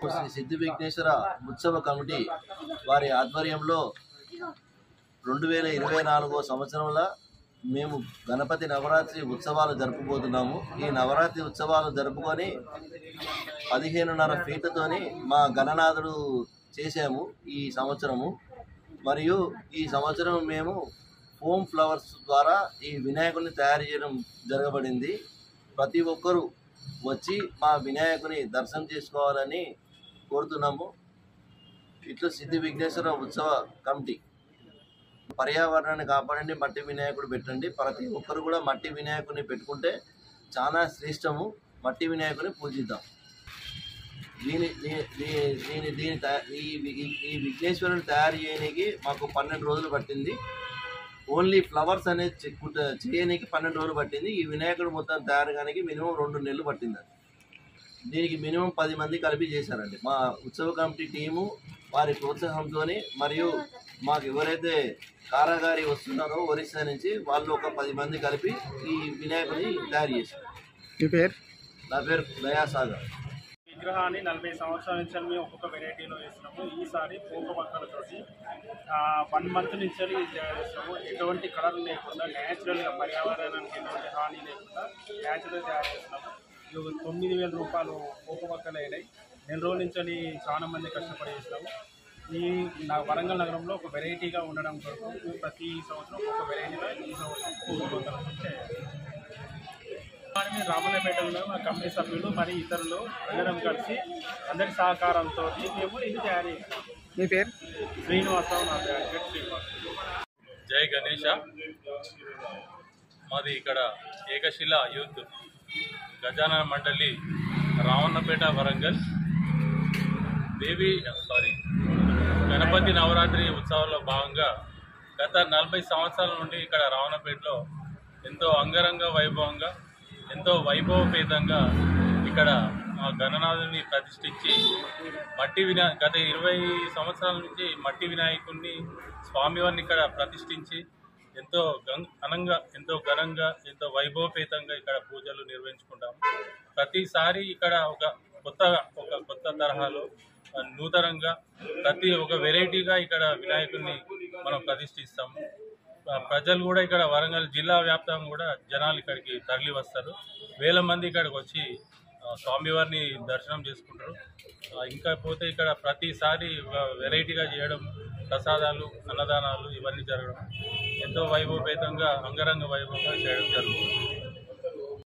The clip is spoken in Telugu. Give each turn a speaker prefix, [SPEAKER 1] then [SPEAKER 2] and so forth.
[SPEAKER 1] శ్రీ సిద్ధి విఘ్నేశ్వర ఉత్సవ కమిటీ వారి ఆధ్వర్యంలో 2024 సంవత్సరంలో మేము గణపతి నవరాత్రి ఉత్సవాలు జరుపుకోబోతున్నాము। ఈ నవరాత్రి ఉత్సవాలు జరుపుకొని 15.5 ఫీట్లతోని మా గణనాథుడు చేశాము ఈ సంవత్సరము। మరియు ఈ సంవత్సరం మేము ఫోమ్ ఫ్లవర్స్ ద్వారా ఈ వినాయకుడిని తయారు చేయడం జరగబడింది। ప్రతి ఒక్కరూ వచ్చి మా వినాయకుని దర్శనం చేసుకోవాలని కోరుతున్నాము। ఇట్లా సిద్ధి విఘ్నేశ్వర ఉత్సవ కమిటీ పర్యావరణాన్ని కాపాడండి, మట్టి వినాయకుడు పెట్టండి। ప్రతి ఒక్కరు కూడా మట్టి వినాయకుడిని పెట్టుకుంటే చాలా శ్రేష్టము। మట్టి వినాయకుడిని పూజిద్దాం। ఈ విఘ్నేశ్వరుని తయారు చేయడానికి మాకు 12 రోజులు పట్టింది। ఓన్లీ ఫ్లవర్స్ అనేది చేయడానికి 12 రోజులు పట్టింది। ఈ వినాయకుడు మొత్తం తయారు కానీ మినిమం 2 నెలలు పట్టిందండి। దీనికి మినిమం 10 మంది కలిపి చేశారండి। మా ఉత్సవ కమిటీ టీము వారి ప్రోత్సాహంతో మరియు మాకు ఎవరైతే కారాగారి వస్తున్నారో ఒరిస్సా నుంచి వాళ్ళు ఒక 10 మంది కలిపి ఈ వినాయకుడిని తయారు చేశారు।
[SPEAKER 2] మీ పేరు?
[SPEAKER 1] నా పేరు దయాసాగర్।
[SPEAKER 3] విగ్రహాన్ని 40 సంవత్సరాల నుంచి మేము ఒక్కొక్క వెరైటీలో వేస్తున్నాము। ఈసారి పోక పక్కలతోటి 1 మంత్ నుంచి చేస్తున్నాము। ఎటువంటి కలర్ లేకుండా న్యాచురల్గా పర్యావరణానికి ఎటువంటి హాని లేకుండా న్యాచురల్ తయారు చేస్తున్నాము। 9,000 రూపాయలు పోక పక్కలు అయినాయి। 2 రోజుల నుంచి చాలా మంది కష్టపడి చేస్తున్నాము। ఈ వరంగల్ నగరంలో ఒక వెరైటీగా ఉండడం కొరకు ప్రతి సంవత్సరం ఒక వెరైటీగా ఈ సంవత్సరం పోక పక్కలతో చేయాలి। రామన్నపేటలో మా కమిటీ సభ్యులు మరి ఇతరులు అందరం కలిసి అందరి సహకారంతో మేము ఇది తయారు చేస్తాం।
[SPEAKER 2] మీ పేరు?
[SPEAKER 3] శ్రీనివాసరావు, నా పేరు శ్రీనివాస్।
[SPEAKER 4] జై గణేష। మాది ఇక్కడ ఏకశిల యూత్ గజానన మండలి రామన్నపేట వరంగల్ గణపతి నవరాత్రి ఉత్సవాల్లో భాగంగా గత 40 సంవత్సరాల నుండి ఇక్కడ రామన్నపేటలో ఎంతో అంగరంగ వైభవంగా ఎంతో వైభవపేతంగా ఇక్కడ గణనాథుని ప్రతిష్ఠించి గత 20 సంవత్సరాల నుంచి మట్టి వినాయకుడిని స్వామివారిని ఇక్కడ ప్రతిష్ఠించి ఎంతో ఎంతో ఘనంగా ఎంతో వైభవపేతంగా ఇక్కడ పూజలు నిర్వహించుకుంటాము। ప్రతిసారి ఇక్కడ ఒక కొత్త తరహాలో నూతనంగా ఒక వెరైటీగా ఇక్కడ వినాయకుడిని మనం ప్రతిష్ఠిస్తాము। ప్రజలు కూడా ఇక్కడ వరంగల్ జిల్లా వ్యాప్తంగా కూడా జనాలు ఇక్కడికి తరలి వస్తారు। వేల మంది ఇక్కడికి వచ్చి స్వామివారిని దర్శనం చేసుకుంటారు। ఇంకా పోతే ఇక్కడ ప్రతిసారి వెరైటీగా చేయడం, ప్రసాదాలు, అన్నదానాలు ఇవన్నీ జరగడం ఎంతో వైభవపేతంగా అంగరంగ వైభవంగా చేయడం జరుగుతుంది।